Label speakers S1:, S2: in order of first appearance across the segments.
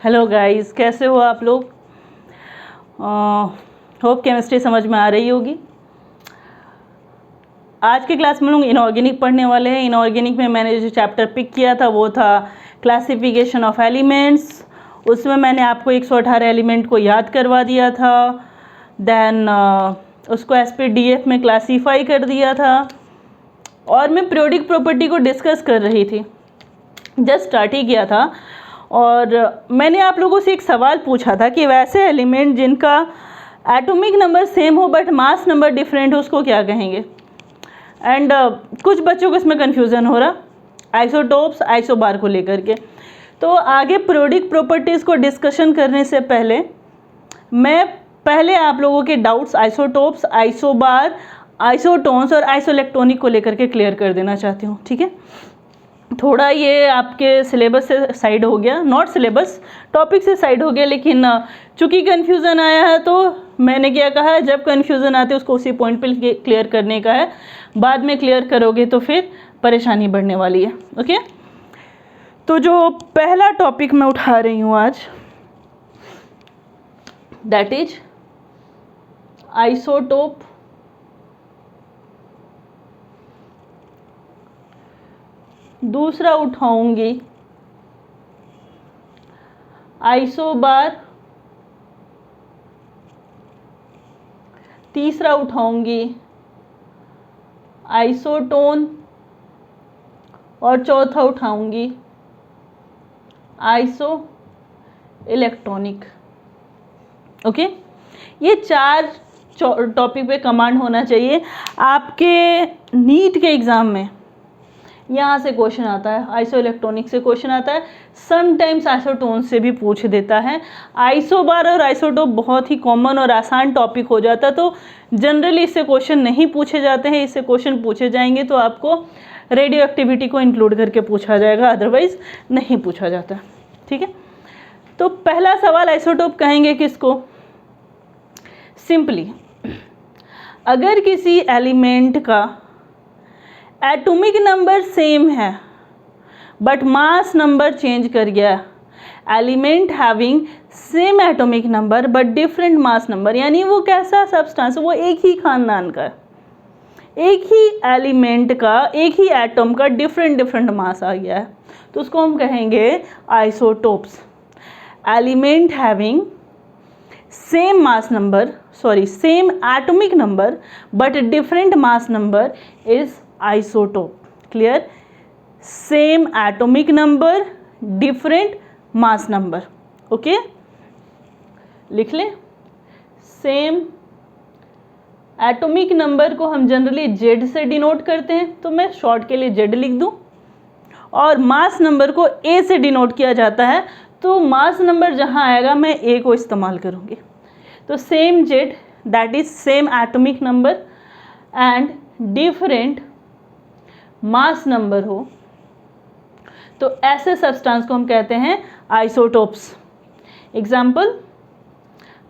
S1: Hello guys, कैसे हो आप लोग। होप केमिस्ट्री समझ में आ रही होगी। आज के क्लास में लोग इनऑर्गेनिक पढ़ने वाले हैं। इनऑर्गेनिक में मैंने जो चैप्टर पिक किया था वो था क्लासिफिकेशन ऑफ एलिमेंट्स। उसमें मैंने आपको 118 एलिमेंट को याद करवा दिया था। देन उसको SPDF में क्लासीफाई कर दिया था और मैं पीरियोडिक प्रॉपर्टी को डिस्कस कर रही थी। जस्ट स्टार्ट ही किया था और मैंने आप लोगों से एक सवाल पूछा था कि वैसे एलिमेंट जिनका एटॉमिक नंबर सेम हो बट मास नंबर डिफरेंट हो उसको क्या कहेंगे। एंड कुछ बच्चों को इसमें कन्फ्यूज़न हो रहा आइसोटोप्स आइसोबार को लेकर के। तो आगे पीरियोडिक प्रॉपर्टीज़ को डिस्कशन करने से पहले मैं पहले आप लोगों के डाउट्स आइसोटोप्स आइसोबार आइसोटोन्स और आइसोइलेक्ट्रॉनिक को लेकर के क्लियर कर देना चाहती हूँ। ठीक है, थोड़ा ये आपके सिलेबस से साइड हो गया, नॉट सिलेबस, टॉपिक से साइड हो गया, लेकिन चूंकि कन्फ्यूज़न आया है तो मैंने क्या कहा है, जब कन्फ्यूज़न आती है उसको उसी पॉइंट पे क्लियर करने का है। बाद में क्लियर करोगे तो फिर परेशानी बढ़ने वाली है। ओके, तो जो पहला टॉपिक मैं उठा रही हूँ आज, दैट इज आइसोटोप दूसरा उठाऊंगी आइसोबार, तीसरा उठाऊंगी आइसोटोन और चौथा उठाऊंगी आइसो इलेक्ट्रॉनिक। ओके, ये चार टॉपिक पे कमांड होना चाहिए। आपके नीट के एग्ज़ाम में यहाँ से क्वेश्चन आता है, आइसो इलेक्ट्रॉनिक से क्वेश्चन आता है, समटाइम्स आइसोटोन से भी पूछ देता है। आइसोबार और आइसोटोप बहुत ही कॉमन और आसान टॉपिक हो जाता है, तो जनरली इससे क्वेश्चन नहीं पूछे जाते हैं। इससे क्वेश्चन पूछे जाएंगे तो आपको रेडियो एक्टिविटी को इंक्लूड करके पूछा जाएगा, अदरवाइज नहीं पूछा जाता। ठीक है, तो पहला सवाल आइसोटोप कहेंगे किसको। सिंपली अगर किसी एलिमेंट का एटॉमिक नंबर सेम है बट मास नंबर चेंज कर गया, element having same atomic number but different mass number, यानी वो कैसा सब्सटेंस, वो एक ही खानदान का, एक ही एलिमेंट का, एक ही एटम का डिफरेंट मास आ गया है, तो उसको हम कहेंगे isotopes. Element having same mass number, same atomic number but different mass number is isotope. Clear, same atomic number different mass number. Okay, लिख लें, सेम एटॉमिक नंबर को हम जनरली जेड से डिनोट करते हैं, तो मैं शॉर्ट के लिए जेड लिख दूं, और मास नंबर को ए से डिनोट किया जाता है, तो मास नंबर जहां आएगा मैं ए को इस्तेमाल करूंगी। तो same Z that is same atomic number and different mass number हो, तो ऐसे सब्सटेंस को हम कहते हैं आइसोटोप्स। एग्जाम्पल,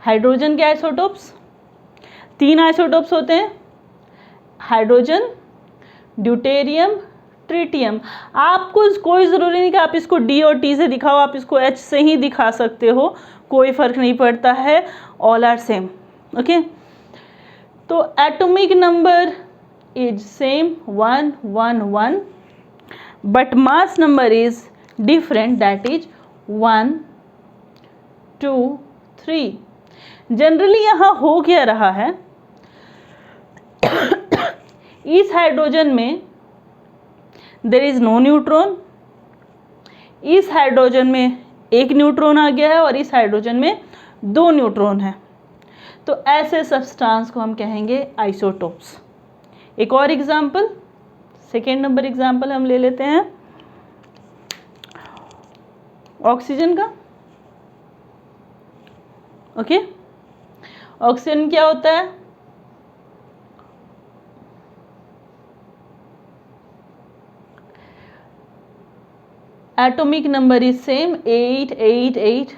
S1: हाइड्रोजन के आइसोटोप्स, 3 आइसोटोप्स होते हैं, हाइड्रोजन, ड्यूटेरियम, ट्रिटियम। आपको कोई ज़रूरी नहीं कि आप इसको डी और टी से दिखाओ, आप इसको एच से ही दिखा सकते हो, कोई फ़र्क नहीं पड़ता है, ऑल आर सेम। ओके, तो atomic number is same 1 1 1 but mass number is different, that is 1 2 3। Generally यहाँ हो क्या रहा है, इस हाइड्रोजन में देयर इज नो न्यूट्रॉन, इस हाइड्रोजन में एक न्यूट्रॉन आ गया है और इस हाइड्रोजन में 2 न्यूट्रॉन है, तो ऐसे सब्सटेंस को हम कहेंगे आइसोटोप्स। एक और एग्जाम्पल, सेकेंड नंबर एग्जाम्पल हम ले लेते हैं ऑक्सीजन का। ओके, ऑक्सीजन क्या होता है, atomic number is same 8 8 8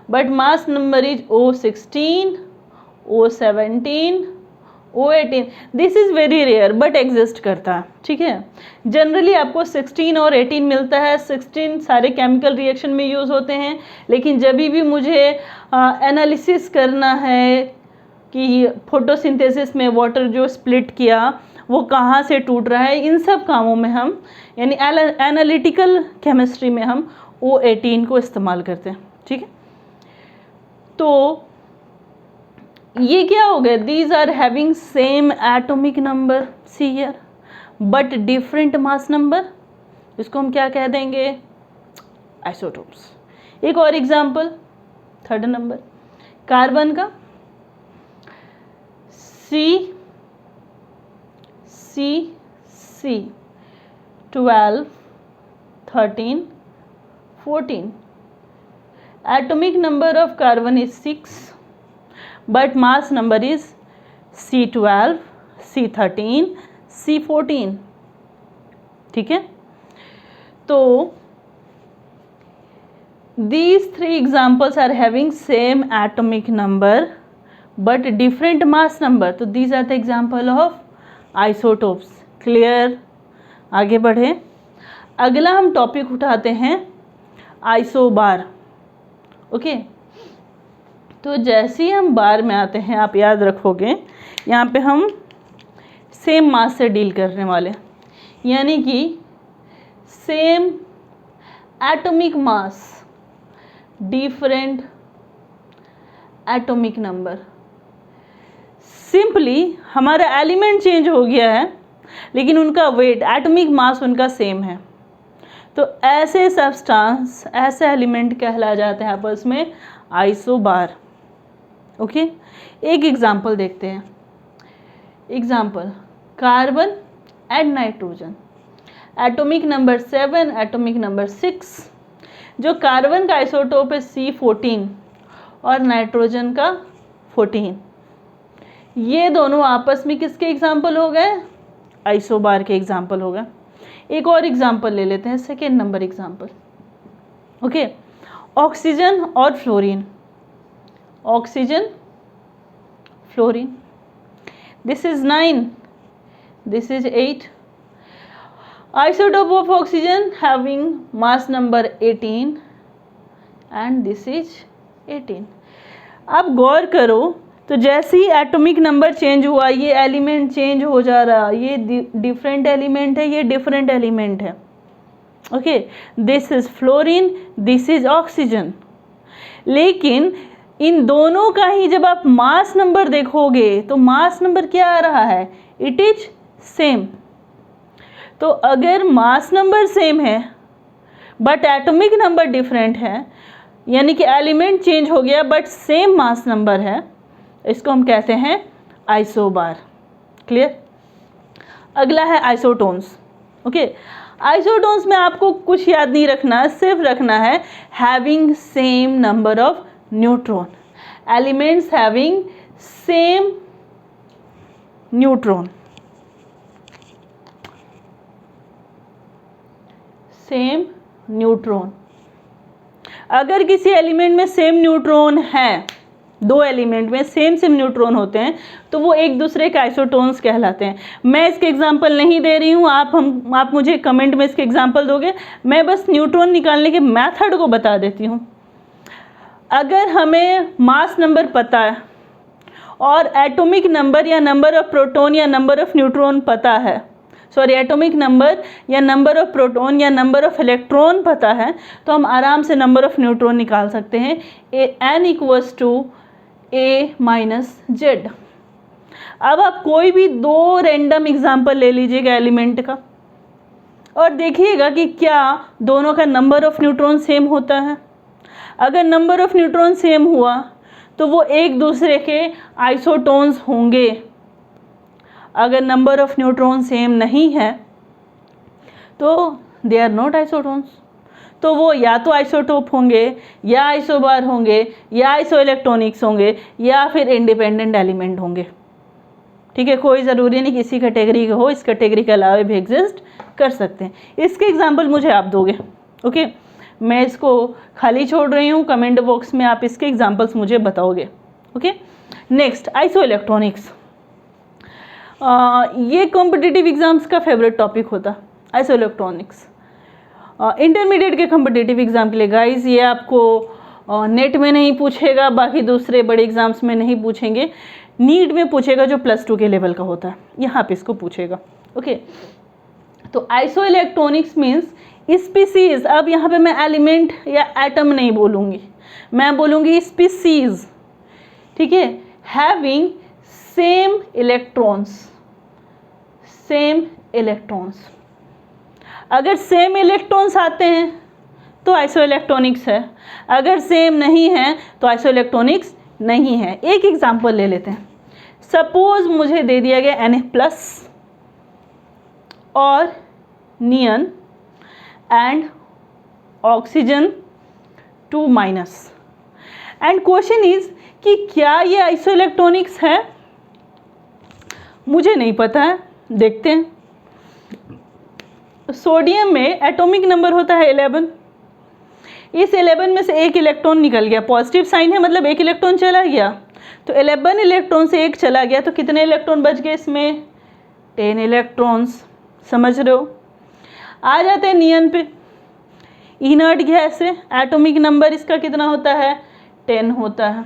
S1: but mass number is O16 O17 O18 this is very rare but exist करता है, ठीक है। जनरली आपको 16 और 18 मिलता है। 16 सारे केमिकल रिएक्शन में यूज़ होते हैं, लेकिन जब भी मुझे एनालिसिस करना है कि फोटोसिंथेसिस में वाटर जो स्प्लिट किया वो कहाँ से टूट रहा है, इन सब कामों में हम यानी एनालिटिकल केमिस्ट्री में हम O18 को इस्तेमाल करते हैं, ठीक है। तो ये क्या हो गया, these are having same atomic number see here but different mass number, इसको हम क्या कह देंगे, आइसोटोप्स। एक और एग्जांपल, थर्ड नंबर, कार्बन का C 12 13 14, atomic number of carbon is 6 but mass number is C12 C13 C14, ठीक है। तो these three examples are having same atomic number but different mass number, तो these are the example of isotopes, clear। आगे बढ़े, अगला हम topic उठाते हैं आइसोबार, ओके। तो जैसे ही हम बार में आते हैं, आप याद रखोगे यहाँ पे हम सेम मास से डील करने वाले, यानी कि same atomic mass different atomic number. Simply हमारा एलिमेंट चेंज हो गया है लेकिन उनका वेट, एटॉमिक मास उनका सेम है। तो ऐसे सब्सटेंस, ऐसे एलिमेंट कहला जाते हैं आपस में आइसोबार, ओके। एक एग्जांपल देखते हैं। Example, carbon and nitrogen, atomic number 7, atomic number 6। जो कार्बन का आइसोटोप है C14 और नाइट्रोजन का 14, ये दोनों आपस में किसके एग्जाम्पल हो गए, आइसोबार के एग्जाम्पल हो गए। एक और एग्जाम्पल ले लेते हैं, second number example, okay. Oxygen और fluorine, oxygen fluorine, this is 9, this is 8। Isotope of oxygen having mass number 18 and this is 18। अब गौर करो, तो जैसे ही एटॉमिक नंबर चेंज हुआ ये एलिमेंट चेंज हो जा रहा, ये डिफरेंट एलिमेंट है, ये डिफरेंट एलिमेंट है, okay. This is fluorine, this is oxygen. लेकिन इन दोनों का ही जब आप मास नंबर देखोगे तो मास नंबर क्या आ रहा है, इट इज सेम। तो अगर मास नंबर सेम है बट एटॉमिक नंबर डिफरेंट है, यानी कि एलिमेंट चेंज हो गया बट सेम मास नंबर है, इसको हम कहते हैं आइसोबार, क्लियर। अगला है आइसोटोन्स, ओके। आइसोटोन्स में आपको कुछ याद नहीं रखना, सिर्फ रखना है having same number of neutron, elements having same neutron, same neutron. अगर किसी एलिमेंट में सेम न्यूट्रॉन है, दो एलिमेंट में सेम न्यूट्रॉन होते हैं, तो वो एक दूसरे के आइसोटोन्स कहलाते हैं। मैं इसके एग्जांपल नहीं दे रही हूँ, आप मुझे कमेंट में इसके एग्जांपल दोगे, मैं बस न्यूट्रॉन निकालने के मेथड को बता देती हूँ। अगर हमें मास नंबर पता है और एटॉमिक नंबर या नंबर ऑफ प्रोटॉन या नंबर ऑफ न्यूट्रॉन पता है, सॉरी एटॉमिक नंबर या नंबर ऑफ प्रोटॉन या नंबर ऑफ इलेक्ट्रॉन पता है, तो हम आराम से नंबर ऑफ न्यूट्रॉन निकाल सकते हैं। n equals to A minus Z. अब आप कोई भी दो रैंडम एग्जाम्पल ले लीजिएगा एलिमेंट का और देखिएगा कि क्या दोनों का नंबर ऑफ न्यूट्रॉन सेम होता है। अगर नंबर ऑफ न्यूट्रॉन सेम हुआ तो वो एक दूसरे के आइसोटोन्स होंगे। अगर नंबर ऑफ न्यूट्रॉन सेम नहीं है तो दे आर नॉट आइसोटोन्स, तो वो या तो आइसोटोप होंगे या आइसोबार होंगे या आइसो इलेक्ट्रॉनिक्स होंगे या फिर इंडिपेंडेंट एलिमेंट होंगे, ठीक है। कोई ज़रूरी नहीं किसी कैटेगरी का हो, इस कैटेगरी के अलावा भी एग्जिस्ट कर सकते हैं। इसके एग्जाम्पल मुझे आप दोगे, ओके। मैं इसको खाली छोड़ रही हूँ, कमेंट बॉक्स में आप इसके एग्जाम्पल्स मुझे बताओगे, ओके। Next iso electronics. ये कॉम्पिटिटिव एग्जाम्स का फेवरेट टॉपिक होता आइसो इलेक्ट्रॉनिक्स। इंटरमीडिएट के कॉम्पिटिटिव एग्जाम के लिए गाइस ये आपको नेट में नहीं पूछेगा, बाकी दूसरे बड़े एग्जाम्स में नहीं पूछेंगे, नीट में पूछेगा जो +2 के लेवल का होता है, यहाँ पे इसको पूछेगा। ओके, तो आइसो इलेक्ट्रॉनिक्स मीन्स स्पीसीज। अब यहाँ पे मैं एलिमेंट या एटम नहीं बोलूँगी, मैं बोलूँगी स्पीसीज, ठीक है, हैविंग सेम इलेक्ट्रॉन्स। अगर सेम इलेक्ट्रॉन्स आते हैं तो आइसो इलेक्ट्रॉनिक्स है, अगर सेम नहीं है तो आइसो इलेक्ट्रॉनिक्स नहीं है। एक एग्जांपल ले लेते हैं। सपोज मुझे दे दिया गया Na+ और neon and oxygen 2- and question is कि क्या ये आइसो इलेक्ट्रॉनिक्स है? मुझे नहीं पता है, देखते हैं। सोडियम में एटॉमिक नंबर होता है 11। इस 11 में से एक इलेक्ट्रॉन निकल गया, पॉजिटिव साइन है मतलब एक इलेक्ट्रॉन चला गया, तो 11 इलेक्ट्रॉन से एक चला गया तो कितने इलेक्ट्रॉन बच गए इसमें? 10 इलेक्ट्रॉन्स। समझ रहे हो? आ जाते हैं नियन पे। इनर्ट गैस है, एटॉमिक नंबर इसका कितना होता है? 10 होता है।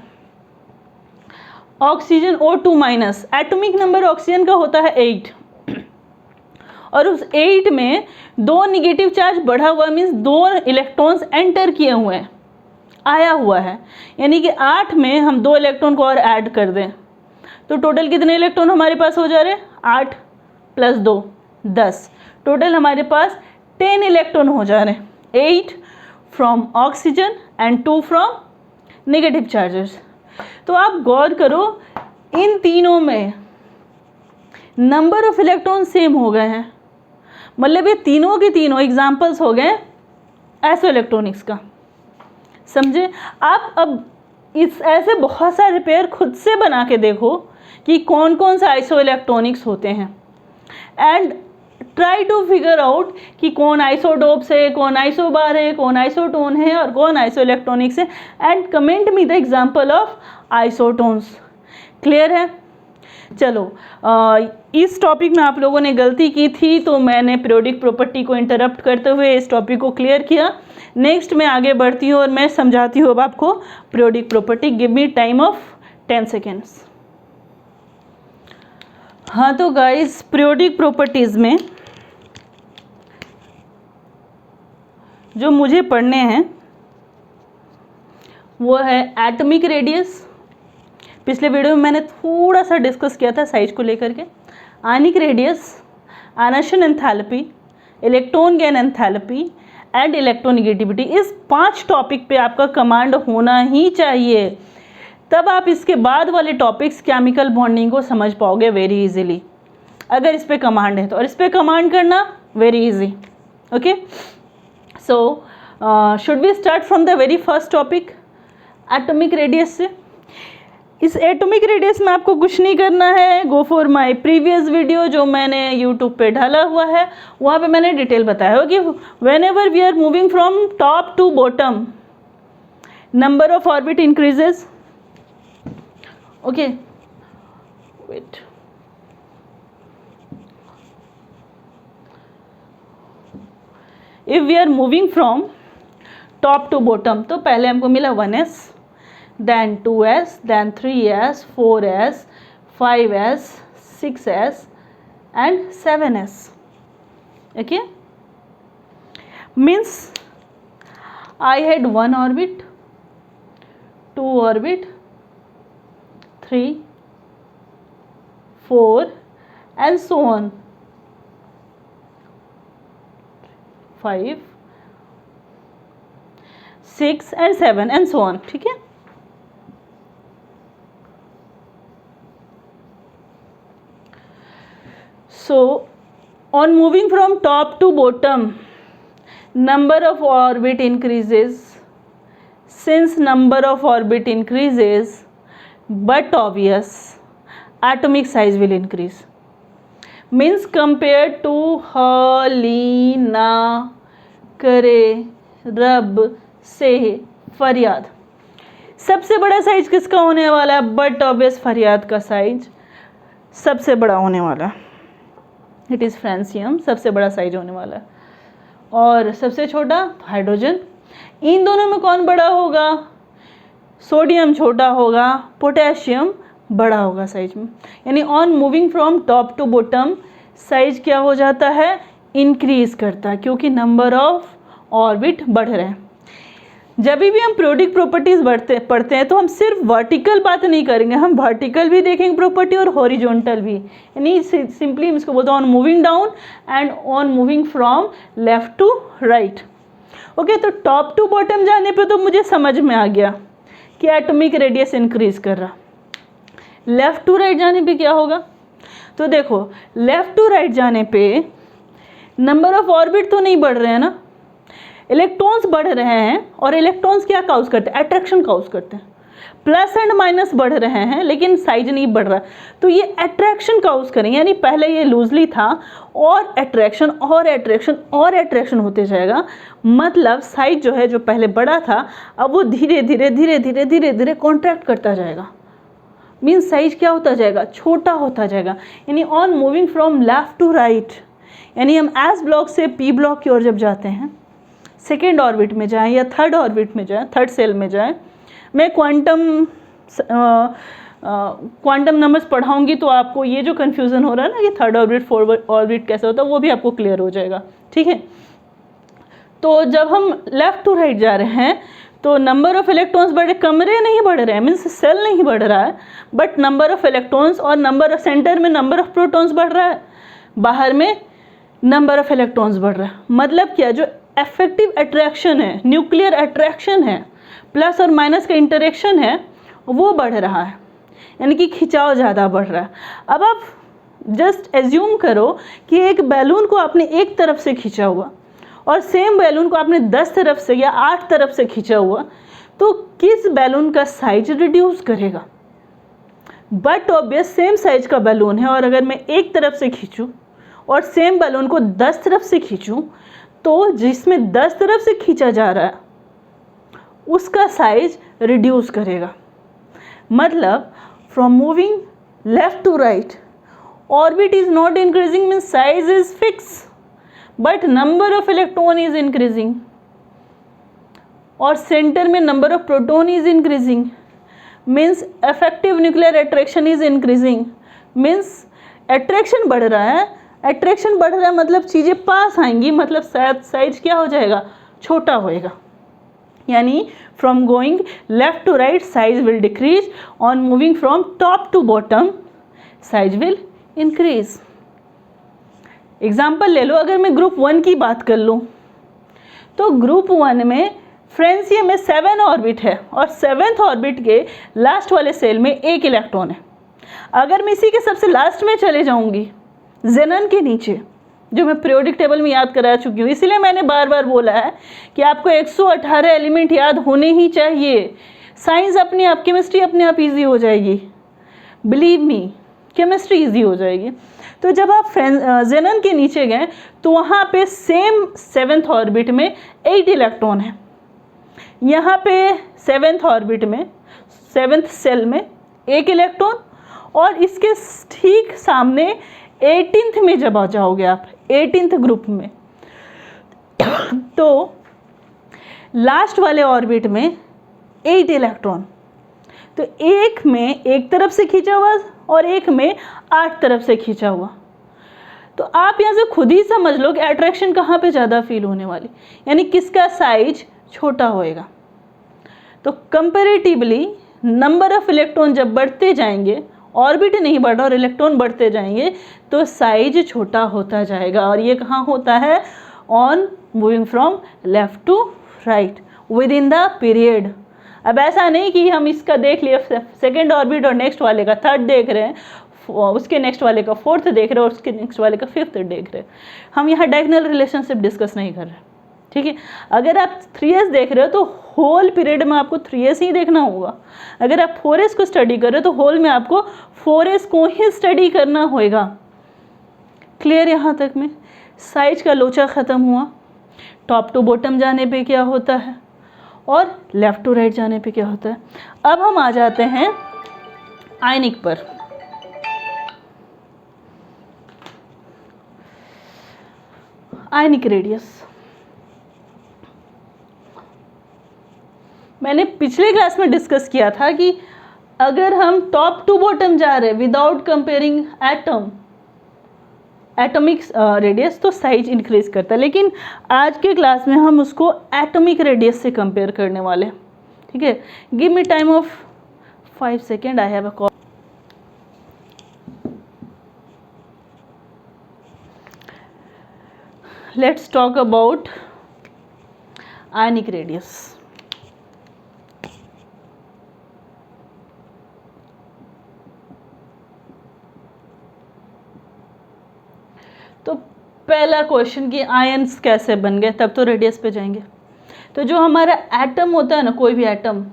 S1: Oxygen O2-, atomic number oxygen का होता है 8, और उस 8 में 2 निगेटिव चार्ज बढ़ा हुआ मीन्स 2 इलेक्ट्रॉन्स एंटर किए हुए हैं, आया हुआ है, यानी कि 8 में हम 2 इलेक्ट्रॉन को और ऐड कर दें तो टोटल कितने इलेक्ट्रॉन हमारे पास हो जा रहे हैं? 8 + 2 10। टोटल हमारे पास 10 इलेक्ट्रॉन हो जा रहे हैं, 8 from oxygen and 2 from negative charges. तो आप गौर करो, इन तीनों में नंबर ऑफ इलेक्ट्रॉन सेम हो गए हैं, मतलब ये तीनों के तीनों एग्जाम्पल्स हो गए आइसो इलेक्ट्रॉनिक्स का। समझे? आप अब इस ऐसे बहुत सारे पेयर खुद से बना के देखो कि कौन कौन से आइसो इलेक्ट्रॉनिक्स होते हैं, and try to figure out कि कौन आइसोडोप्स है, कौन आइसोबार है, कौन आइसोटोन है और कौन आइसो इलेक्ट्रॉनिक्स है, and comment me the example of isotones. Clear है? चलो, इस टॉपिक में आप लोगों ने गलती की थी तो मैंने पीरियोडिक प्रॉपर्टी को इंटरप्ट करते हुए इस टॉपिक को क्लियर किया। नेक्स्ट मैं आगे बढ़ती हूँ और मैं समझाती हूँ अब आपको periodic property. Give me time of 10 seconds. हाँ तो गाइस, पीरियोडिक प्रॉपर्टीज़ में जो मुझे पढ़ने हैं वो है एटॉमिक रेडियस। पिछले वीडियो में मैंने थोड़ा सा डिस्कस किया था साइज को लेकर के। Ionic radius, ionisation enthalpy, electron gain enthalpy and electronegativity. इस 5 टॉपिक पे आपका कमांड होना ही चाहिए, तब आप इसके बाद वाले टॉपिक्स केमिकल बॉन्डिंग को समझ पाओगे वेरी इजीली, अगर इस पे कमांड है तो। और इस पे कमांड करना very easy. Okay, so should we start from the very first topic, atomic radius से। इस एटॉमिक रेडियस में आपको कुछ नहीं करना है। Go for my previous video जो मैंने यूट्यूब पे डाला हुआ है, वहाँ पे मैंने डिटेल बताया हो कि whenever we are moving from top to bottom, number of orbit increases. Okay, wait, if we are moving from top to bottom तो पहले हमको मिला 1s, then 2s, then 3s, 4s, 5s, 6s and 7s. Okay, means I had 1 orbit, 2 orbit, 3, 4 and so on, 5, 6 and 7 and so on. ठीक है, so on moving from top to bottom, number of orbit increases. Since number of orbit increases, but obvious atomic size will increase. Means compared to हलीना करे रब से फरियाद, सबसे बड़ा size किसका होने वाला है? बट ऑब्वियस फरियाद का साइज। सबसे बड़ा होने वाला, इट इज़ फ्रांसियम सबसे बड़ा साइज होने वाला है, और सबसे छोटा हाइड्रोजन। इन दोनों में कौन बड़ा होगा? सोडियम छोटा होगा, पोटेशियम बड़ा होगा साइज में। यानी on moving from top to bottom size क्या हो जाता है? इंक्रीज करता है, क्योंकि नंबर ऑफ ऑर्बिट बढ़ रहे हैं। जब भी हम पीरियोडिक प्रॉपर्टीज पढ़ते हैं तो हम सिर्फ वर्टिकल बात नहीं करेंगे, हम वर्टिकल भी देखेंगे प्रॉपर्टी और हॉरिजॉन्टल भी। यानी सिंपली हम इसको बोलते हैं on moving down and on moving from left to right. Okay, तो टॉप टू बॉटम जाने पे तो मुझे समझ में आ गया कि एटॉमिक रेडियस इंक्रीज कर रहा। लेफ्ट टू राइट जाने पे क्या होगा? तो देखो, लेफ्ट टू राइट जाने पे नंबर ऑफ ऑर्बिट तो नहीं बढ़ रहे हैं ना, इलेक्ट्रॉन्स बढ़ रहे हैं। और इलेक्ट्रॉन्स क्या काउज करते हैं? अट्रैक्शन काउज करते हैं। प्लस एंड माइनस बढ़ रहे हैं लेकिन साइज नहीं बढ़ रहा, तो ये अट्रैक्शन काउज करेंगे। यानी पहले ये लूजली था और अट्रैक्शन और अट्रैक्शन और अट्रैक्शन होते जाएगा। मतलब साइज जो है, जो पहले बड़ा था, अब वो धीरे धीरे धीरे धीरे धीरे धीरे कॉन्ट्रैक्ट करता जाएगा। मीन्स साइज क्या होता जाएगा? छोटा होता जाएगा। यानी on moving from left to right, यानी हम एस ब्लॉक से पी ब्लॉक की ओर जब जाते हैं, सेकेंड ऑर्बिट में जाएं या थर्ड ऑर्बिट में जाएं, थर्ड सेल में जाएं। मैं क्वांटम नंबर्स पढ़ाऊंगी तो आपको ये जो कन्फ्यूज़न हो रहा है ना कि थर्ड ऑर्बिट फोर्थ ऑर्बिट कैसे होता है, वो भी आपको क्लियर हो जाएगा। ठीक है, तो जब हम लेफ्ट टू राइट जा रहे हैं तो नंबर ऑफ इलेक्ट्रॉन्स बढ़े, कमरे नहीं बढ़ रहे हैं, मीन्स सेल नहीं बढ़ रहा है, बट नंबर ऑफ इलेक्ट्रॉन्स और नंबर ऑफ सेंटर में नंबर ऑफ प्रोटॉन्स बढ़ रहा है, बाहर में नंबर ऑफ इलेक्ट्रॉन्स बढ़ रहा है। मतलब क्या? जो इफेक्टिव अट्रैक्शन है, न्यूक्लियर अट्रैक्शन है, प्लस और माइनस का इंटरेक्शन है, वो बढ़ रहा है। यानी कि खिंचाव ज़्यादा बढ़ रहा है। अब आप जस्ट एज्यूम करो कि एक बैलून को आपने एक तरफ से खींचा हुआ और सेम बैलून को आपने 10 तरफ से या 8 तरफ से खींचा हुआ, तो किस बैलून का साइज रिड्यूस करेगा? बट ऑब्वियस सेम साइज का बैलून है, और अगर मैं एक तरफ से खींचूं और सेम बैलून को 10 तरफ से खींचूं, तो जिसमें 10 तरफ से खींचा जा रहा है उसका साइज रिड्यूस करेगा। मतलब from moving left to right, orbit is not increasing, means size is fix, but number of electron is increasing, और सेंटर में number of proton is increasing, means effective nuclear attraction is increasing. Means attraction बढ़ रहा है, attraction बढ़ रहा है मतलब चीज़ें पास आएंगी, मतलब साइज क्या हो जाएगा? छोटा होएगा। यानी from going left to right size will decrease, on moving from top to bottom size will increase. Example ले लो, अगर मैं ग्रुप 1 की बात कर लूँ तो ग्रुप 1 में फ्रांसियम में 7 ऑर्बिट है और 7th ऑर्बिट के लास्ट वाले सेल में 1 इलेक्ट्रॉन है। अगर मैं इसी के सबसे लास्ट में चले जाऊंगी, जेनन के नीचे, जो मैं पीरियोडिक टेबल में याद करा चुकी हूँ, इसलिए मैंने बार बार बोला है कि आपको 118 एलिमेंट याद होने ही चाहिए। साइंस अपने आप, केमिस्ट्री अपने आप इजी हो जाएगी, बिलीव मी, केमिस्ट्री इजी हो जाएगी। तो जब आप जेनन के नीचे गए तो वहाँ पे सेम 7th ऑर्बिट में 8 इलेक्ट्रॉन है। यहाँ पे 7th ऑर्बिट में 7th सेल में 1 इलेक्ट्रॉन, और इसके ठीक सामने 18th में जब आ जाओगे आप 18th ग्रुप में, तो लास्ट वाले ऑर्बिट में 8 इलेक्ट्रॉन, तो एक में एक तरफ से खींचा हुआ और एक में 8 तरफ से खींचा हुआ। तो आप यहाँ से खुद ही समझ लो कि अट्रैक्शन कहाँ पे ज़्यादा फील होने वाली, यानी किसका साइज छोटा होएगा। तो कंपैरेटिवली नंबर ऑफ इलेक्ट्रॉन जब बढ़ते जाएंगे, ऑर्बिट नहीं बढ़ रहा और इलेक्ट्रॉन बढ़ते जाएंगे, तो साइज छोटा होता जाएगा। और ये कहाँ होता है? On moving from left to right within the period. अब ऐसा नहीं कि हम इसका देख लिए सेकेंड ऑर्बिट और नेक्स्ट वाले का थर्ड देख रहे हैं, उसके नेक्स्ट वाले का फोर्थ देख रहे हैं और उसके नेक्स्ट वाले का फिफ्थ देख रहे हैं। हम यहाँ डायगोनल रिलेशनशिप डिस्कस नहीं कर रहे, ठीक है। अगर आप 3s देख रहे हो तो होल पीरियड में आपको 3s ही देखना होगा। अगर आप 4s को स्टडी कर रहे हो तो होल में आपको 4s को ही स्टडी करना होगा। क्लियर? यहाँ तक में साइज का लोचा ख़त्म हुआ। टॉप टू बॉटम जाने पे क्या होता है और लेफ़्ट टू राइट जाने पे क्या होता है। अब हम आ जाते हैं आयनिक पर। Ionic radius. मैंने पिछले क्लास में डिस्कस किया था कि अगर हम टॉप टू बॉटम जा रहे हैं विदाउट कंपेयरिंग एटॉमिक रेडियस तो साइज इंक्रीज करता है, लेकिन आज के क्लास में हम उसको एटॉमिक रेडियस से कंपेयर करने वाले हैं। ठीक है, give me time of 5 second, I have a call. Let's talk about ionic radius. तो पहला क्वेश्चन कि आयंस कैसे बन गए, तब तो रेडियस पे जाएंगे। तो जो हमारा एटम होता है ना, कोई भी atom,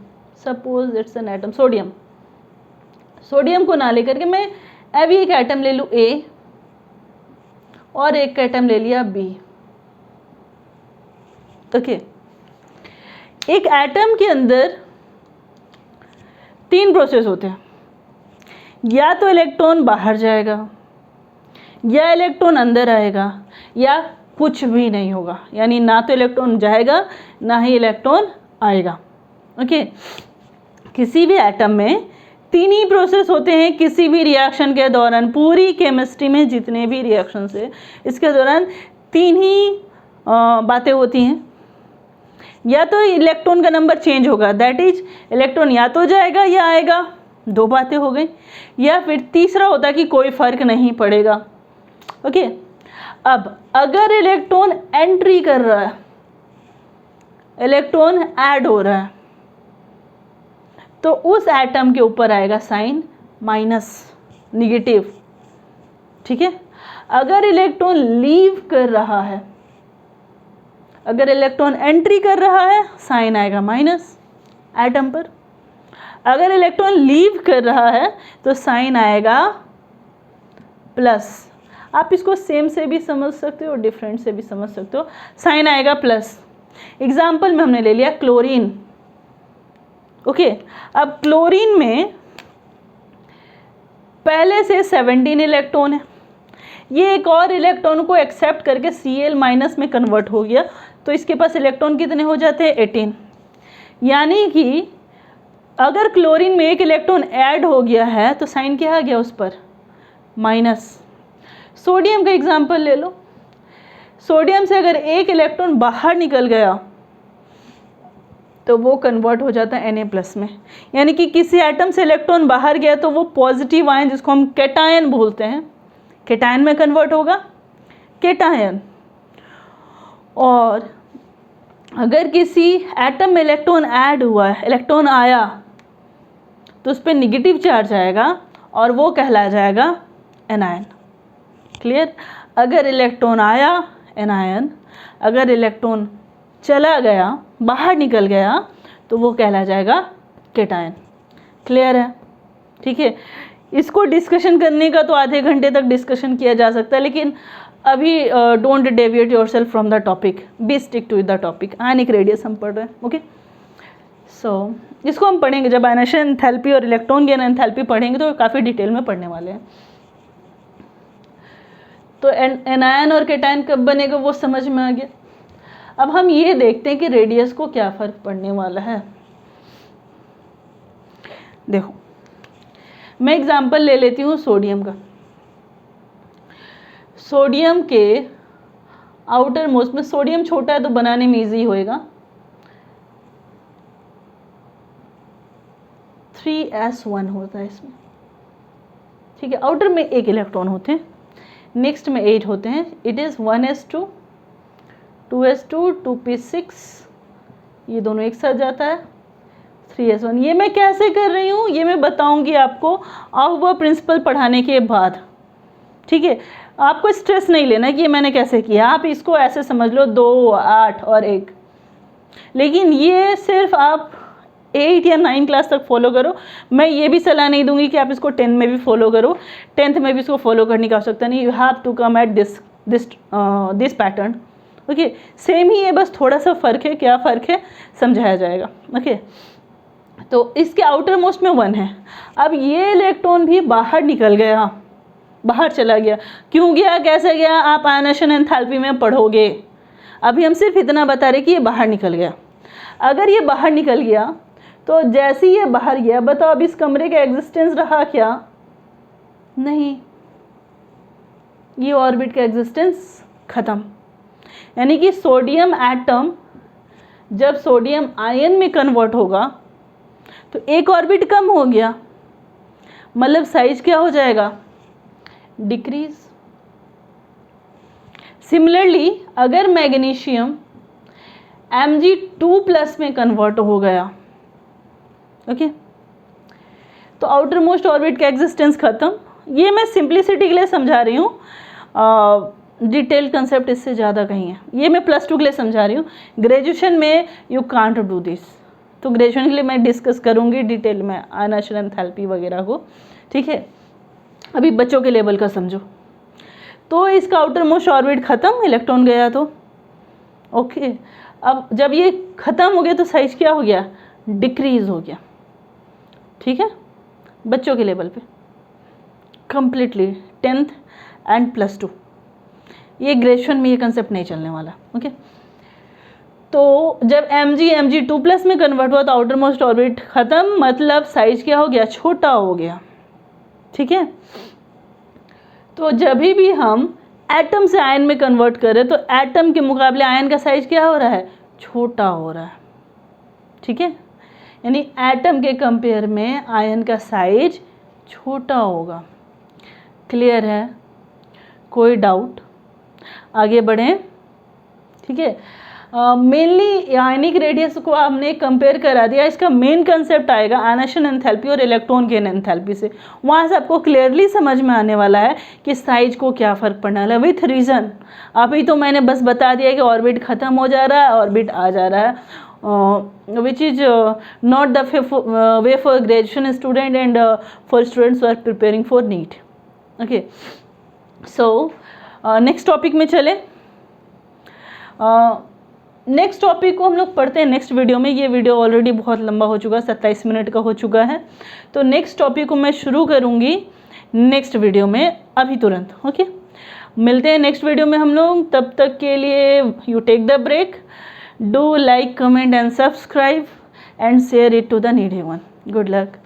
S1: suppose it's an atom sodium, sodium को ना लेकर के मैं अभी एक एटम ले लूँ ए और एक एटम ले लिया बी। ओके, एक एटम के अंदर 3 प्रोसेस होते हैं, या तो इलेक्ट्रॉन बाहर जाएगा, या इलेक्ट्रॉन अंदर आएगा, या कुछ भी नहीं होगा, यानी ना तो इलेक्ट्रॉन जाएगा ना ही इलेक्ट्रॉन आएगा। ओके, किसी भी एटम में 3 ही प्रोसेस होते हैं किसी भी रिएक्शन के दौरान। पूरी केमिस्ट्री में जितने भी रिएक्शंस है इसके दौरान 3 ही बातें होती हैं। या तो इलेक्ट्रॉन का नंबर चेंज होगा, दैट इज इलेक्ट्रॉन या तो जाएगा या आएगा, 2 बातें हो गई। या फिर तीसरा होता है कि कोई फर्क नहीं पड़ेगा। ओके, अब अगर इलेक्ट्रॉन एंट्री कर रहा है, इलेक्ट्रॉन ऐड हो रहा है, तो उस एटम के ऊपर आएगा साइन माइनस, निगेटिव। ठीक है, अगर इलेक्ट्रॉन लीव कर रहा है, अगर इलेक्ट्रॉन एंट्री कर रहा है, साइन आएगा माइनस एटम पर। अगर इलेक्ट्रॉन लीव कर रहा है तो साइन आएगा प्लस। आप इसको सेम से भी समझ सकते हो और डिफरेंट से भी समझ सकते हो। साइन आएगा प्लस। एग्जाम्पल में हमने ले लिया क्लोरीन। ओके, अब क्लोरीन में पहले से 17 इलेक्ट्रॉन है, ये एक और इलेक्ट्रॉन को एक्सेप्ट करके Cl माइनस में कन्वर्ट हो गया, तो इसके पास इलेक्ट्रॉन कितने हो जाते हैं, 18। यानी कि अगर क्लोरीन में एक इलेक्ट्रॉन ऐड हो गया है तो साइन क्या आ गया उस पर, माइनस। सोडियम का एग्जाम्पल ले लो, सोडियम से अगर एक इलेक्ट्रॉन बाहर निकल गया तो वो कन्वर्ट हो जाता है Na+ में। यानी कि किसी एटम से इलेक्ट्रॉन बाहर गया तो वो पॉजिटिव आयन, जिसको हम कैटायन बोलते हैं, कैटायन में कन्वर्ट होगा, कैटायन। और अगर किसी एटम में इलेक्ट्रॉन ऐड हुआ है, इलेक्ट्रॉन आया, तो उस पर निगेटिव चार्ज आएगा और वो कहला जाएगा एनायन। क्लियर? अगर इलेक्ट्रॉन आया, एनायन। अगर इलेक्ट्रॉन चला गया, बाहर निकल गया, तो वो कहला जाएगा कैटायन। क्लियर है? ठीक है, इसको डिस्कशन करने का तो आधे घंटे तक डिस्कशन किया जा सकता है, लेकिन अभी don't deviate yourself from the topic, be stick to the topic. Ionic radius हम पढ़ रहे हैं। ओके, सो इसको हम पढ़ेंगे जब आयनेशन एंथैल्पी और इलेक्ट्रॉन गेन एंथैल्पी पढ़ेंगे, तो काफ़ी डिटेल में पढ़ने वाले हैं। तो एनायन और कैटायन कब बनेगा वो समझ में आ गया। अब हम ये देखते हैं कि रेडियस को क्या फ़र्क पड़ने वाला है। देखो, मैं एग्जांपल ले लेती हूँ सोडियम का। सोडियम के आउटर मोस्ट में, सोडियम छोटा है तो बनाने में ईजी होएगा, 3s1 होता है इसमें। ठीक है, आउटर में 1 इलेक्ट्रॉन होते हैं, नेक्स्ट में 8 होते हैं। It is 1s2, 2s2, 2p6, ये दोनों एक साथ जाता है, 3s1। ये मैं कैसे कर रही हूँ ये मैं बताऊँगी आपको ऑफ प्रिंसिपल पढ़ाने के बाद। ठीक है, आपको स्ट्रेस नहीं लेना कि ये मैंने कैसे किया, आप इसको ऐसे समझ लो 2, 8 और 1। लेकिन ये सिर्फ आप 8 या 9 क्लास तक फॉलो करो। मैं ये भी सलाह नहीं दूंगी कि आप इसको 10 में भी फॉलो करो, 10th में भी इसको फॉलो करने की आवश्यकता नहीं। You have to come at this pattern. Okay, same ही है, बस थोड़ा सा फ़र्क है। क्या फ़र्क है समझाया जाएगा। ओके, तो इसके आउटर मोस्ट में 1 है। अब ये इलेक्ट्रॉन भी बाहर निकल गया, बाहर चला गया। क्यों गया, कैसे गया, आप आयनेशन एंथैल्पी में पढ़ोगे। अभी हम सिर्फ इतना बता रहे कि ये बाहर निकल गया। अगर ये बाहर निकल गया तो जैसे ही ये बाहर गया, बताओ अब इस कमरे का एग्जिस्टेंस रहा क्या? नहीं, ये ऑर्बिट का एग्जिस्टेंस खत्म। यानी कि सोडियम एटम जब सोडियम आयन में कन्वर्ट होगा तो एक ऑर्बिट कम हो गया, मतलब साइज क्या हो जाएगा, डिक्रीज। सिमिलरली अगर मैग्नीशियम Mg2+ में कन्वर्ट हो गया, ओके, तो आउटर मोस्ट ऑर्बिट का एग्जिस्टेंस खत्म। ये मैं सिंप्लिसिटी के लिए समझा रही हूँ, डिटेल कंसेप्ट इससे ज़्यादा कहीं है। ये मैं +2 के लिए समझा रही हूँ, ग्रेजुएशन में यू कांट डू दिस। तो ग्रेजुएशन के लिए मैं डिस्कस करूँगी डिटेल में आयनेशन एंथैल्पी वगैरह को, ठीक है। अभी बच्चों के लेवल का समझो। तो इसका आउटर मोस्ट ऑर्बिट खत्म, इलेक्ट्रॉन गया तो ओके। अब जब ये ख़त्म हो गया तो साइज क्या हो गया, डिक्रीज हो गया, ठीक है। बच्चों के लेवल पे कंप्लीटली 10th एंड +2, ये ग्रेजुएशन में ये कंसेप्ट नहीं चलने वाला, ओके। तो जब Mg2+ में कन्वर्ट हुआ तो आउटर मोस्ट ऑर्बिट ख़त्म, मतलब साइज क्या हो गया, छोटा हो गया, ठीक है। तो जब भी हम एटम से आयन में कन्वर्ट करें तो एटम के मुकाबले आयन का साइज क्या हो रहा है, छोटा हो रहा है, ठीक है। यानी एटम के कंपेयर में आयन का साइज छोटा होगा। क्लियर है, कोई डाउट? आगे बढ़ें, ठीक है। मेनली आयनिक रेडियस को आपने कंपेयर करा दिया, इसका मेन कंसेप्ट आएगा आयनेशन एंथैल्पी और इलेक्ट्रॉन गेन एंथैल्पी से। वहाँ से आपको क्लियरली समझ में आने वाला है कि साइज को क्या फ़र्क पड़ने वाला है, विथ रीज़न। अभी तो मैंने बस बता दिया कि ऑर्बिट ख़त्म हो जा रहा है, ऑर्बिट आ जा रहा है, which is not the way for graduation student and for students are preparing for NEET, okay. So next topic में चले। नेक्स्ट टॉपिक को हम लोग पढ़ते हैं नेक्स्ट वीडियो में। ये वीडियो ऑलरेडी बहुत लंबा हो चुका है, 27 मिनट का हो चुका है। तो नेक्स्ट टॉपिक को मैं शुरू करूँगी नेक्स्ट वीडियो में, अभी तुरंत, ओके। मिलते हैं नेक्स्ट वीडियो में हम लोग। तब तक के लिए you take the break, do like, comment and subscribe and share it to the needy one. Good luck.